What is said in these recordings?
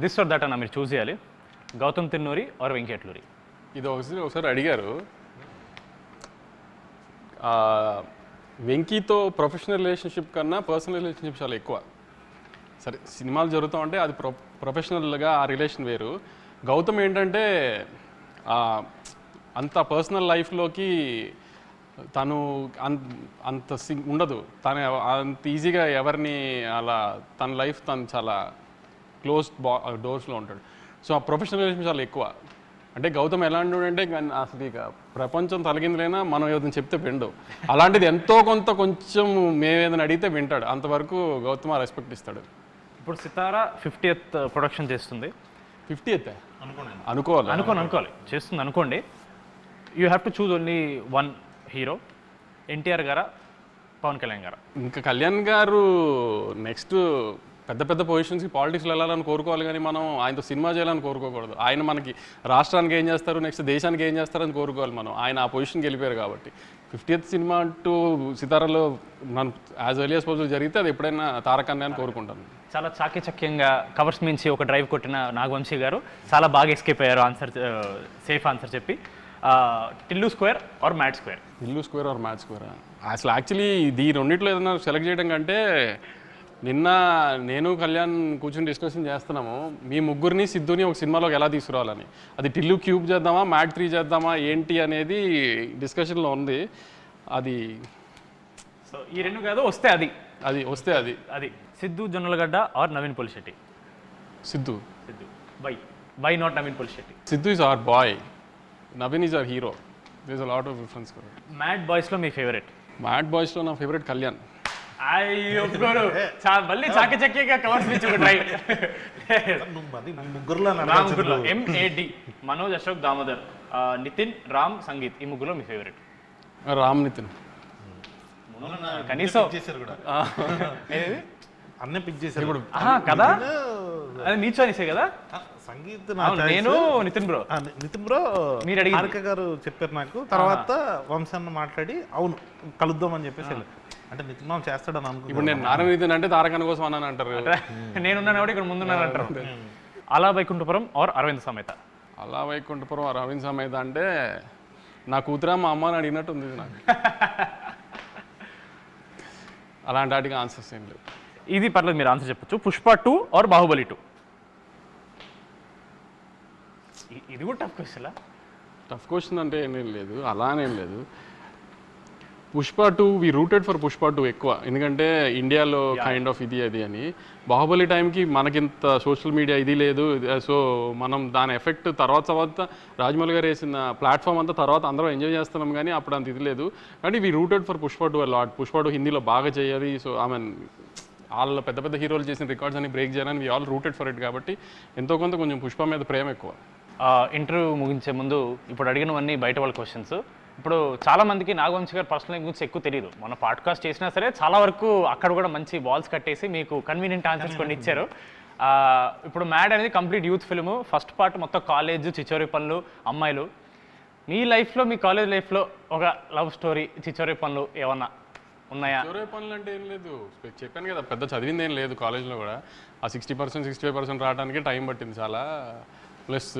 This are that అన్న మీరు చూస్ చేయాలి, గౌతమ్ తిన్నూరి ఆర్ వెంకీ అట్లూరి. ఇది ఒకసారి అడిగారు. వెంకీతో ప్రొఫెషనల్ రిలేషన్షిప్ కన్నా పర్సనల్ రిలేషన్షిప్ చాలా ఎక్కువ. సరే సినిమాలు జరుగుతూ ఉంటే అది ప్రొఫెషనల్గా ఆ రిలేషన్ వేరు. గౌతమ్ ఏంటంటే అంత పర్సనల్ లైఫ్లోకి తను అంత ఉండదు, తను అంత ఈజీగా ఎవరిని అలా తన లైఫ్ తను చాలా క్లోజ్డ్ డోర్స్లో ఉంటాడు. సో ఆ ప్రొఫెషనల్ రిలేషన్ చాలా ఎక్కువ. అంటే గౌతమ్ ఎలాంటి అంటే అసలు ఇక ప్రపంచం తలగిందులైనా మనం ఏదైనా చెప్తే విండు, అలాంటిది ఎంతో కొంచెం మేము ఏదైనా అడిగితే వింటాడు. అంతవరకు గౌతమ్ రెస్పెక్ట్ ఇస్తాడు. ఇప్పుడు సితారా 50th ప్రొడక్షన్ చేస్తుంది. 50th అనుకోవాలి చేస్తుంది అనుకోండి. You have to choose only one hero, NTR గారా పవన్ కళ్యాణ్ గారా? ఇంకా కళ్యాణ్ గారు నెక్స్ట్ పెద్ద పొజిషన్స్కి పాలిటిక్స్లో వెళ్ళాలని కోరుకోవాలి, కానీ మనం ఆయనతో సినిమా చేయాలని కోరుకోకూడదు. ఆయన మనకి రాష్ట్రానికి ఏం చేస్తారు, నెక్స్ట్ దేశానికి ఏం చేస్తారని కోరుకోవాలి మనం. ఆయన ఆ పొజిషన్కి వెళ్ళిపోయారు కాబట్టి 50th సినిమా అంటూ సితారాలో మనం యాజ్ ఎర్లీ యాజ్ పాసిబుల్ జరిగితే అది ఎప్పుడైనా తారకన్నే అని కోరుకుంటాను. చాలా చాకచక్యంగా కవర్స్ మించి ఒక డ్రైవ్ కొట్టిన నాగవంశీ గారు చాలా బాగా ఎస్కేప్ అయ్యారు ఆన్సర్, సేఫ్ ఆన్సర్ చెప్పి. Tillu square or Mad square? Tillu square or Mad square? అసలు యాక్చువల్లీ ఈ రెండిట్లో ఏదైనా సెలెక్ట్ చేయడం కంటే నిన్న నేను కళ్యాణ్ కూర్చొని డిస్కషన్ చేస్తున్నాము, మీ ముగ్గురిని సిద్ధుని ఒక సినిమాలోకి ఎలా తీసుకురావాలని. అది టిల్లు క్యూబ్ చేద్దామా, మ్యాట్ 3 చేద్దామా ఏంటి అనేది డిస్కషన్లో ఉంది. అది సో ఈ రెండు కాదు, వస్తే అది Siddhu Jonnalagadda or Naveen Polishetty? Siddhu. Why not Naveen Polishetty? Siddhu is our boy, Naveen is our hero. There is a lot of difference. Mad బాయ్స్లో మీ ఫేవరెట్? మ్యాడ్ బాయ్స్లో నా ఫేవరెట్ కళ్యాణ్. అయ్యో మళ్ళీ చాకచక్యంగా కవర్స్ మించి ఒక డ్రైవ్. ముగ్గురులో MAD, మనోజ్, అశోక్, దామోదర్, నితిన్, రామ్, సంగీత్. ఈ ముగ్గురులో మీ ఫేవరెట్? రామ్ నితిన్. కనీసం అన్నీ పిక్ చేశారు ఇప్పుడు కదా, అది నీ చాయిసే కదా. సంగీత్ నేను నితిన్ బ్రో మీరు అడిగి హారిక గారు చెప్పారు నాకు. తర్వాత వంశాన్ని మాట్లాడి అవును కలుద్దాం అని చెప్పేసి అంటే నితిన్ చేస్తాడని అనుకో. ఇప్పుడు నేను నారాయణ నితిన్ అంటే తారకన్న కోసం అన్నాను అంటారు, నేనున్నాను కూడా ఇక్కడ ముందున్నాను అంటారు. అలా వైకుంఠపురం ఆర్ అరవింద్ సమేత? అలా వైకుంఠపురం ఆర్ అరవింద్ సమేత అంటే నా కూతురా మా అమ్మ అని అడిగినట్టు ఉంది నాకు. అలాంటి వాటికి ఆన్సర్స్ ఏం లేవు. ఇది పర్లేదు, మీరు ఆన్సర్ చెప్పచ్చు. పుష్ప 2 ఆర్ బాహుబలి 2? ఇది కూడా టఫ్ క్వశ్చన్. టఫ్ క్వశ్చన్ అంటే ఏం లేదు, అలానేం లేదు. పుష్ప 2 వి రూటెడ్ ఫర్ పుష్ప 2 ఎక్కువ, ఎందుకంటే ఇండియాలో కైండ్ ఆఫ్ ఇది అది అని. బాహుబలి టైంకి మనకింత సోషల్ మీడియా ఇది లేదు, సో మనం దాని ఎఫెక్ట్ తర్వాత రాజమౌళి గారు వేసిన ప్లాట్ఫామ్ అంతా తర్వాత అందరం ఎంజాయ్ చేస్తున్నాం, కానీ అప్పుడు అంత ఇది లేదు. కానీ we rooted for Pushpa 2 lot. Pushpa 2 హిందీలో బాగా చేయాలి, సో ఐ మీన్ వాళ్ళ పెద్ద హీరోలు చేసిన రికార్డ్స్ అని బ్రేక్ చేయాలని we all rooted for it. కాబట్టి ఎంతో కొంచెం పుష్ప మీద ప్రేమ ఎక్కువ. ఇంటర్వ్యూ ముగించే ముందు ఇప్పుడు అడిగినవన్నీ బయట వాళ్ళ క్వశ్చన్స్. ఇప్పుడు చాలామందికి నాగవంశీ గారు పర్సనల్ గురించి ఎక్కువ తెలియదు. మన పాడ్కాస్ట్ చేసినా సరే చాలా వరకు అక్కడ కూడా మంచి వాల్స్ కట్టేసి మీకు కన్వీనియంట్ ఆన్సర్స్ కొన్ని ఇచ్చారు. ఇప్పుడు మ్యాడ్ అనేది complete youth film. First part మొత్తం కాలేజ్, చిచోరి పనులు, అమ్మాయిలు. మీ లైఫ్లో, మీ కాలేజ్ లైఫ్లో ఒక లవ్ స్టోరీ, చిచోరి పనులు ఏమన్నా ఉన్నాయా? చిచోరి పనులు అంటే ఏం లేదు, చెప్పాను కదా, పెద్ద చదివింది ఏం లేదు. కాలేజ్లో కూడా ఆ 60%, 65% రావడానికి టైం పట్టింది చాలా. ప్లస్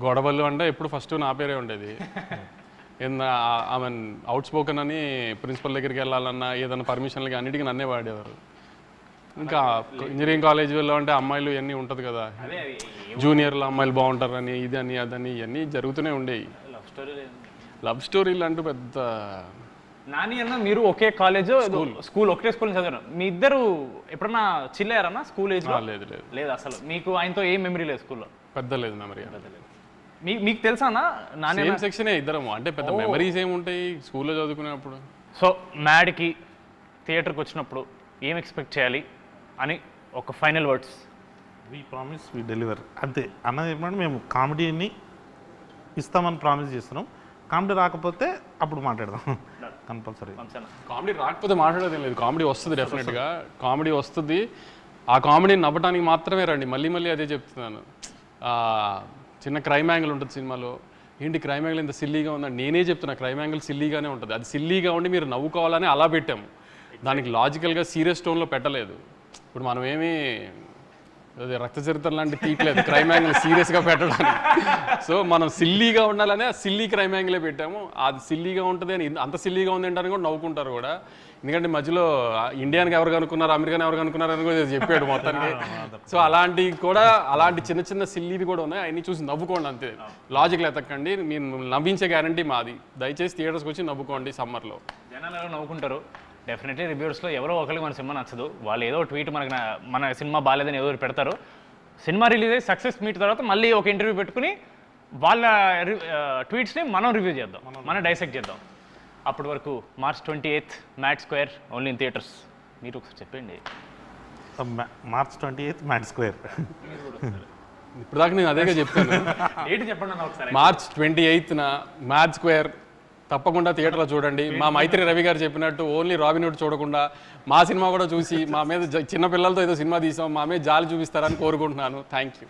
గొడవలు అంటే ఎప్పుడు ఫస్ట్ నా పేరే ఉండేది. ఐ మీన్ అవుట్ స్పోకన్ అని ప్రిన్సిపల్ దగ్గరికి వెళ్ళాలన్నా ఏదైనా పర్మిషన్లకి అన్నిటికీ నన్నే వాడేవారు. ఇంకా ఇంజనీరింగ్ కాలేజ్ వెళ్ళాలంటే అమ్మాయిలు ఇవన్నీ ఉంటుంది కదా, జూనియర్లు అమ్మాయిలు బాగుంటారని ఇది అని అదని ఇవన్నీ జరుగుతూనే ఉండేవి. లవ్ స్టోరీలు అంటూ పెద్ద. నాని అన్న మీరు ఒకే కాలేజ్, స్కూల్ ఒకటే స్కూల్ చదివారు. మీ ఇద్దరు ఎప్పుడన్నా చిల్లారన్నా స్కూల్ ఏజ్? లేదు లేదు అసలు. మీకు ఆయనతో ఏం మెమరీ లేదు స్కూల్లో? పెద్ద లేదు మెమరీ. మీకు తెలుసా నాని సెక్షనే ఇద్దరము, అంటే పెద్ద మెమరీస్ ఏముంటాయి స్కూల్లో చదువుకునేప్పుడు. సో మ్యాడ్కి థియేటర్కి వచ్చినప్పుడు ఏం ఎక్స్పెక్ట్ చేయాలి అని ఒక final words? We promise we deliver, అంతే. అన్నది ఏమంటే మేము కామెడీని ఇస్తామని ప్రామిస్ చేస్తున్నాం. కామెడీ రాకపోతే అప్పుడు మాట్లాడదాం కంపల్సరీ. కామెడీ రాకపోతే మాట్లాడేది లేదు, కామెడీ వస్తుంది డెఫినెట్గా. కామెడీ వస్తుంది, ఆ కామెడీని నవ్వడానికి మాత్రమే రండి. మళ్ళీ అదే చెప్తున్నాను. చిన్న క్రైమ్ యాంగిల్ ఉంటుంది సినిమాలో, ఏంటి క్రైమ్ యాంగిల్ ఇంత సిల్లీగా ఉందని నేనే చెప్తున్నా. క్రైమ్ యాంగిల్ సిల్లీగానే ఉంటుంది, అది సిల్లీగా ఉండి మీరు నవ్వుకోవాలని అలా పెట్టాము. దానికి లాజికల్గా సీరియస్ టోన్లో పెట్టలేదు. ఇప్పుడు మనం ఏమి రక్త చరిత్ర లాంటి తీయట్లేదు క్రైమ్ యాంగిల్ సీరియస్గా పెట్టడానికి. సో మనం సిల్లీగా ఉండాలనే సిల్లీ క్రైమ్ యాంగిలే పెట్టాము. అది సిల్లీగా ఉంటుంది అని అంత సిల్లీగా ఉంది అంటారని కూడా నవ్వుకుంటారు కూడా. ఎందుకంటే మధ్యలో ఇండియానికి ఎవరు కనుక్కున్నారు, అమెరికాని ఎవరు కనుక్కున్నారు అని కూడా చెప్పాడు మొత్తానికి. సో అలాంటివి కూడా, అలాంటి చిన్న చిన్న సిల్లీవి కూడా ఉన్నాయి. అవన్నీ చూసి నవ్వుకోండి అంతే, లాజిక్లు ఎతకండి. మీరు నవ్వించే గ్యారంటీ మాది. దయచేసి థియేటర్స్కి వచ్చి నవ్వుకోండి సమ్మర్లో. జనాలు ఎవరో నవ్వుకుంటారు. డెఫినెట్లీ రివ్యూస్లో ఎవరో ఒకరికి మన సినిమా నచ్చదు, వాళ్ళు ఏదో ట్వీట్ మన సినిమా బాగాలేదని ఏదో పెడతారు. సినిమా రిలీజ్ అయ్యి సక్సెస్ మీట్ తర్వాత మళ్ళీ ఒక ఇంటర్వ్యూ పెట్టుకుని వాళ్ళ ట్వీట్స్ని మనం రివ్యూ చేద్దాం, మనం డైసెక్ట్ చేద్దాం. అప్పటి వరకు March 28th Mad square, only in theatres. మీరు ఒకసారి చెప్పండి. March 28th Mad square. ఇప్పుడు దాకా నేను అదేగా చెప్తాను. డేట్ చెప్పండి అన్న ఒకసారి. March 28th మ్యాట్ స్క్వేర్ తప్పకుండా థియేటర్లో చూడండి. మా మైత్రి రవి గారు చెప్పినట్టు ఓన్లీ రాబిన్హుడ్ చూడకుండా మా సినిమా కూడా చూసి మా మీద చిన్న పిల్లలతో ఏదో సినిమా తీసాం, మా మీద జాలి చూపిస్తారని కోరుకుంటున్నాను. Thank you.